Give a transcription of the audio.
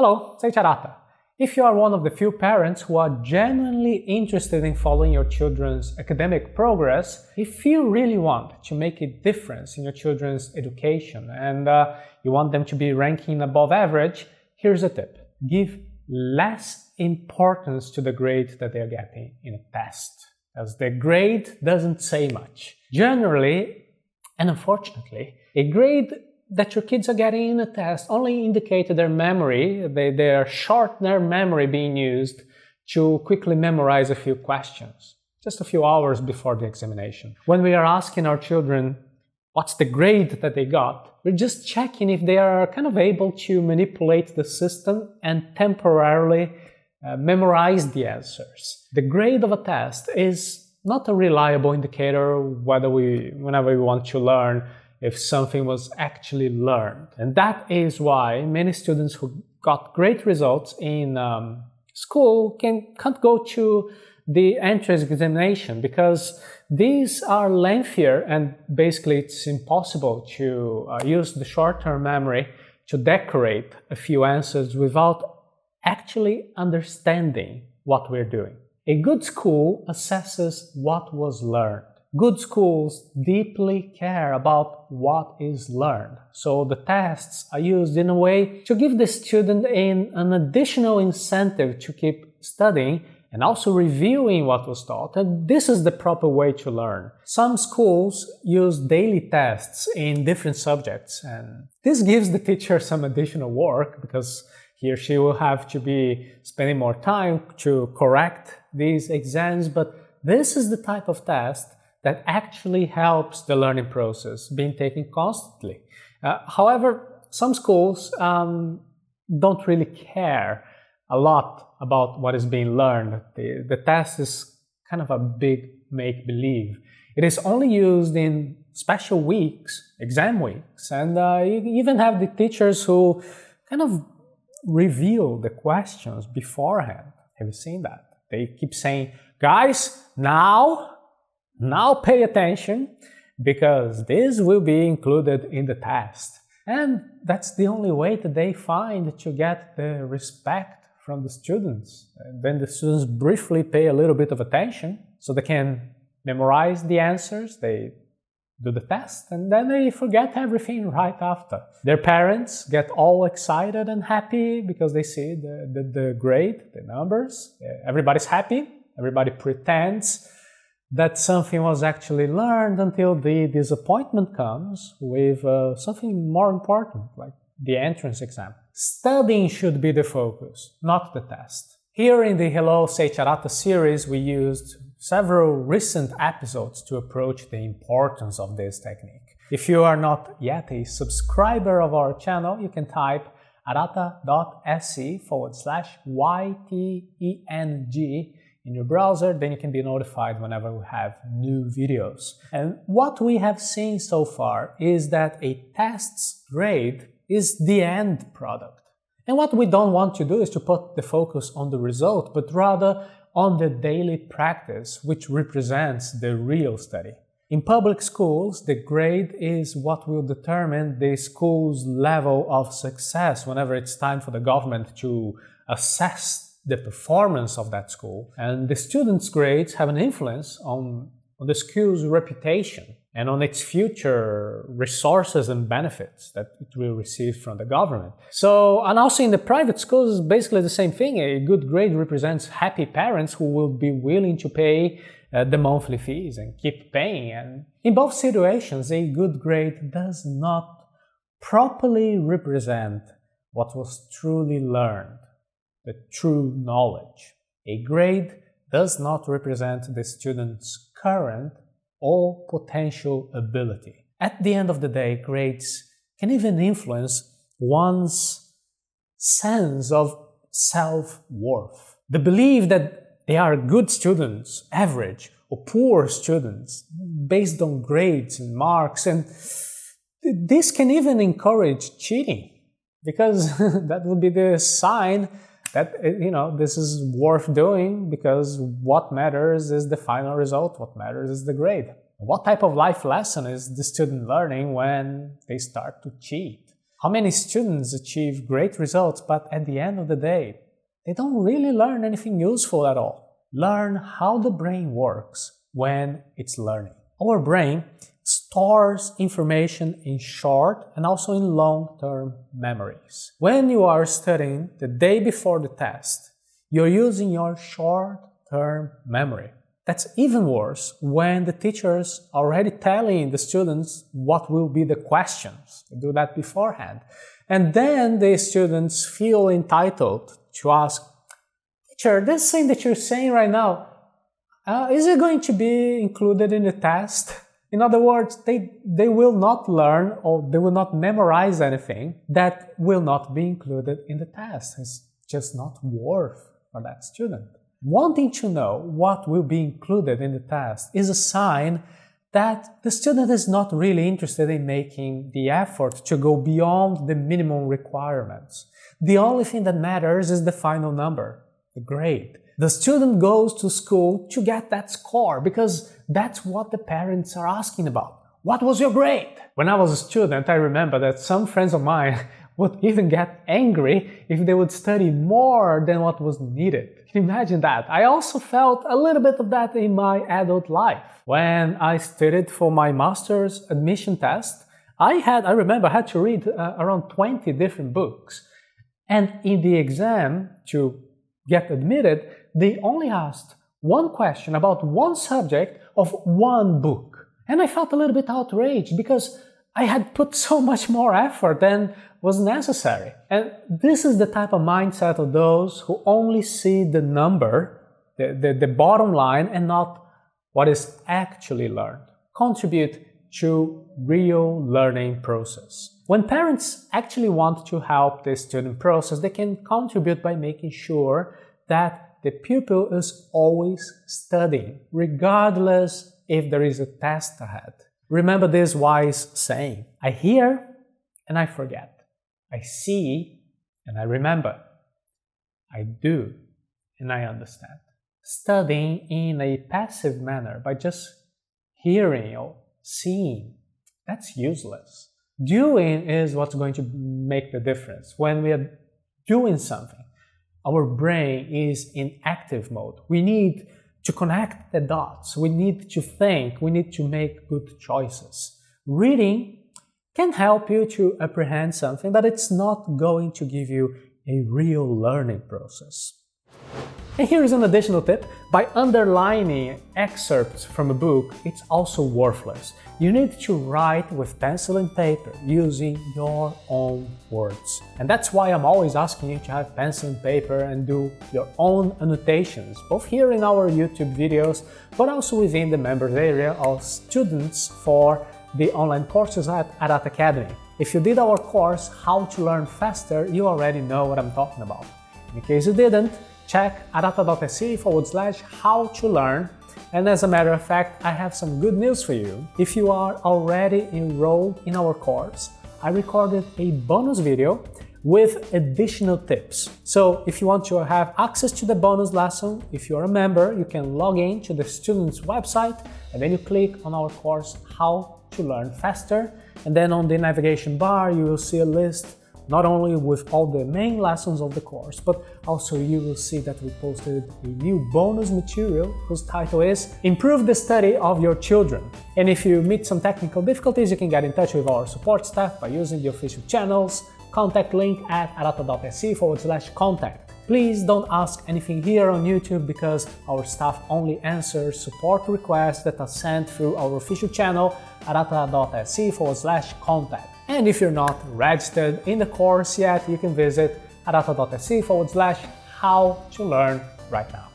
Hello, Seiiti Arata. If you are one of the few parents who are genuinely interested in following your children's academic progress, if you really want to make a difference in your children's education and you want them to be ranking above average, here's a tip. Give less importance to the grade that they are getting in a test, as the grade doesn't say much. Generally, and unfortunately, a grade that your kids are getting in a test only indicate their memory, their short-term memory being used to quickly memorize a few questions, just a few hours before the examination. When we are asking our children what's the grade that they got, we're just checking if they are kind of able to manipulate the system and temporarily memorize the answers. The grade of a test is not a reliable indicator whenever we want to learn if something was actually learned. And that is why many students who got great results in school can't go to the entrance examination, because these are lengthier and basically it's impossible to use the short-term memory to decorate a few answers without actually understanding what we're doing. A good school assesses what was learned. Good schools deeply care about what is learned. So the tests are used in a way to give the student an additional incentive to keep studying and also reviewing what was taught. And this is the proper way to learn. Some schools use daily tests in different subjects, and this gives the teacher some additional work because he or she will have to be spending more time to correct these exams. But this is the type of test that actually helps the learning process being taken constantly. However, some schools don't really care a lot about what is being learned. The test is kind of a big make-believe. It is only used in special weeks, exam weeks, and you even have the teachers who kind of reveal the questions beforehand. Have you seen that? They keep saying, guys, now pay attention, because this will be included in the test. And that's the only way that they find to get the respect from the students. And then the students briefly pay a little bit of attention so they can memorize the answers, they do the test, and then they forget everything right after. Their parents get all excited and happy because they see the grade, the numbers. Everybody's happy, everybody pretends that something was actually learned until the disappointment comes with something more important, like the entrance exam. Studying should be the focus, not the test. Here in the Hello Seiiti Arata series, we used several recent episodes to approach the importance of this technique. If you are not yet a subscriber of our channel, you can type arata.se/YTENG in your browser, then you can be notified whenever we have new videos. And what we have seen so far is that a test's grade is the end product. And what we don't want to do is to put the focus on the result, but rather on the daily practice, which represents the real study. In public schools, the grade is what will determine the school's level of success whenever it's time for the government to assess the performance of that school. And the students' grades have an influence on the school's reputation and on its future resources and benefits that it will receive from the government. So, and also in the private schools, it's basically the same thing. A good grade represents happy parents who will be willing to pay the monthly fees and keep paying. And in both situations, a good grade does not properly represent what was truly learned, the true knowledge. A grade does not represent the student's current or potential ability. At the end of the day, grades can even influence one's sense of self-worth. The belief that they are good students, average, or poor students, based on grades and marks, and this can even encourage cheating, because that would be the sign that, this is worth doing, because what matters is the final result, what matters is the grade. What type of life lesson is the student learning when they start to cheat? How many students achieve great results, but at the end of the day, they don't really learn anything useful at all. Learn how the brain works when it's learning. Our brain stores information in short and also in long-term memories. When you are studying the day before the test, you're using your short-term memory. That's even worse when the teachers are already telling the students what will be the questions. They do that beforehand. And then the students feel entitled to ask, "Teacher, this thing that you're saying right now, is it going to be included in the test?" In other words, they will not learn or they will not memorize anything that will not be included in the test. It's just not worth for that student. Wanting to know what will be included in the test is a sign that the student is not really interested in making the effort to go beyond the minimum requirements. The only thing that matters is the final number, the grade. The student goes to school to get that score because that's what the parents are asking about. What was your grade? When I was a student, I remember that some friends of mine would even get angry if they would study more than what was needed. Can you imagine that? I also felt a little bit of that in my adult life. When I studied for my master's admission test, I remember I had to read around 20 different books. And in the exam to get admitted, they only asked one question about one subject of one book. And I felt a little bit outraged because I had put so much more effort than was necessary. And this is the type of mindset of those who only see the number, the bottom line, and not what is actually learned. Contribute to real learning process. When parents actually want to help the student process, they can contribute by making sure that the pupil is always studying, regardless if there is a test ahead. Remember this wise saying, I hear and I forget. I see and I remember. I do and I understand. Studying in a passive manner by just hearing or seeing, that's useless. Doing is what's going to make the difference. When we are doing something, our brain is in active mode. We need to connect the dots. We need to think. We need to make good choices. Reading can help you to apprehend something, but it's not going to give you a real learning process. And here is an additional tip. By underlining excerpts from a book, it's also worthless. You need to write with pencil and paper using your own words. And that's why I'm always asking you to have pencil and paper and do your own annotations, both here in our YouTube videos, but also within the members area of students for the online courses at Arata Academy. If you did our course, How to Learn Faster, you already know what I'm talking about. In case you didn't, check arata.se/how to learn. And as a matter of fact, I have some good news for you. If you are already enrolled in our course, I recorded a bonus video with additional tips. So if you want to have access to the bonus lesson, if you're a member, you can log in to the student's website and then you click on our course, How to Learn Faster. And then on the navigation bar, you will see a list not only with all the main lessons of the course, but also you will see that we posted a new bonus material whose title is Improve the Study of Your Children. And if you meet some technical difficulties, you can get in touch with our support staff by using the official channels, contact link at arata.se/contact. Please don't ask anything here on YouTube because our staff only answers support requests that are sent through our official channel, arata.se/contact. And if you're not registered in the course yet, you can visit arata.se/how to learn right now.